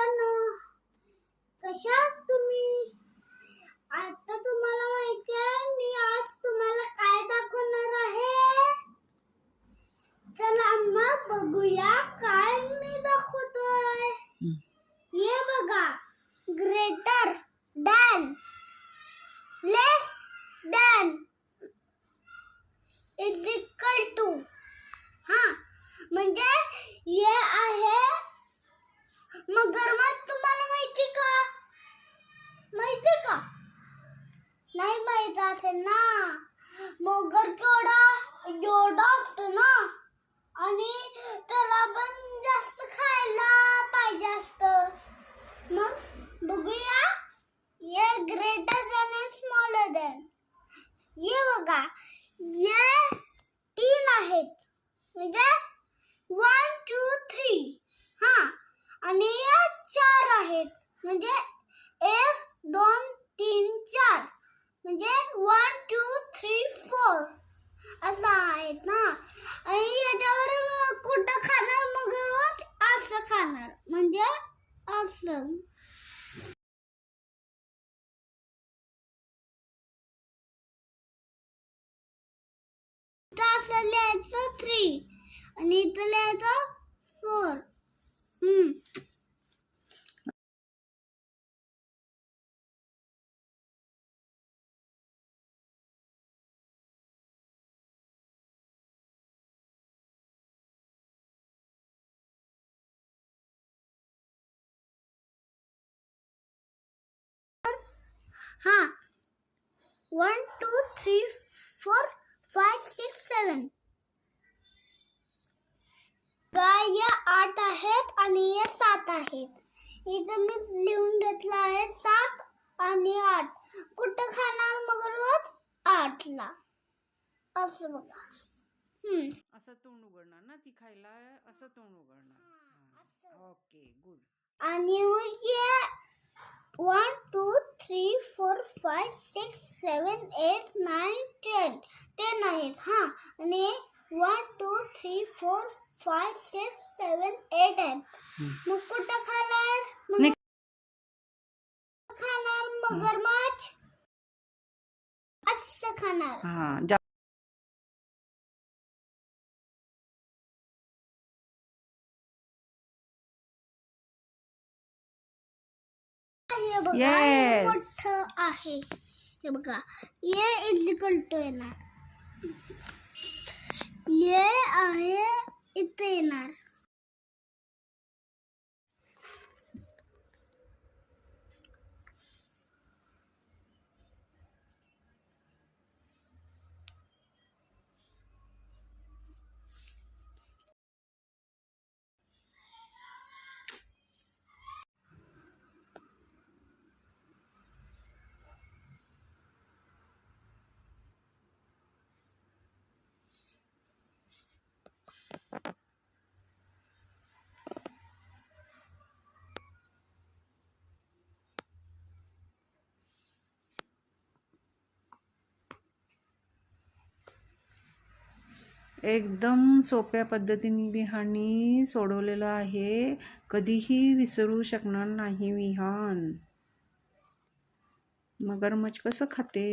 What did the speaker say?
मित्रांनो, कशा आहात तुम्ही? आता तुम्हाला माहिती आहे मी आज तुम्हाला काय दाखवणार आहे? चला मग बघूया काय मी दाखवतोय. हे बघा, greater than, less than is equal to. म्हणजे हे आहे मगरमच्छ. तुम्हाला माहिती का? नाही माहित असेल ना. मगर एवढा असतो ना, आणि त्याला पण जास्त खायला पाहिजे असतं. मग बघूया, ये greater than and smaller than. ये बघा, ये 3 आहेत, म्हणजे 1 2 3. आणि या 4 आहेत, म्हणजे 1 2 3 4, म्हणजे 1 2 3 4 असं आहेत ना. आणि याच्यावर कुठं खाणार मगरमच्छ? असं खाणार, म्हणजे असं. इथं असं लिहायचं 3 आणि इथं लिहायचं 4. हा, 1 2 3 4 5 6 7. या 8 आहेत आणि या 7 आहेत. इथं मी लिहून घेतलं आहे 7 आणि 8. कुठं खाणार मगरमच्छ? 8 ला. असं बघा. असं तोंड उघडणार ना ती खायला, असं तोंड उघडणार. Okay, good. आणि मग ये 1 2 3 4 5 6 7 8 9 10 आहेत. आणि 1 2 3 4 5 6 7 8 आहेत. मग कुठं खाणार? खाणार मगरमच्छ असं खाणार. हे बघा, हे मोठं आहे. हे बघा, ये इज इक्वल टू येणार. ये आहे इथे येणार. एकदम सोप्या पद्धतीने विहाननी सोडवलेलं आहे. कधीही विसरू शकणार नाही विहान. मगरमच्छ कसं खाते?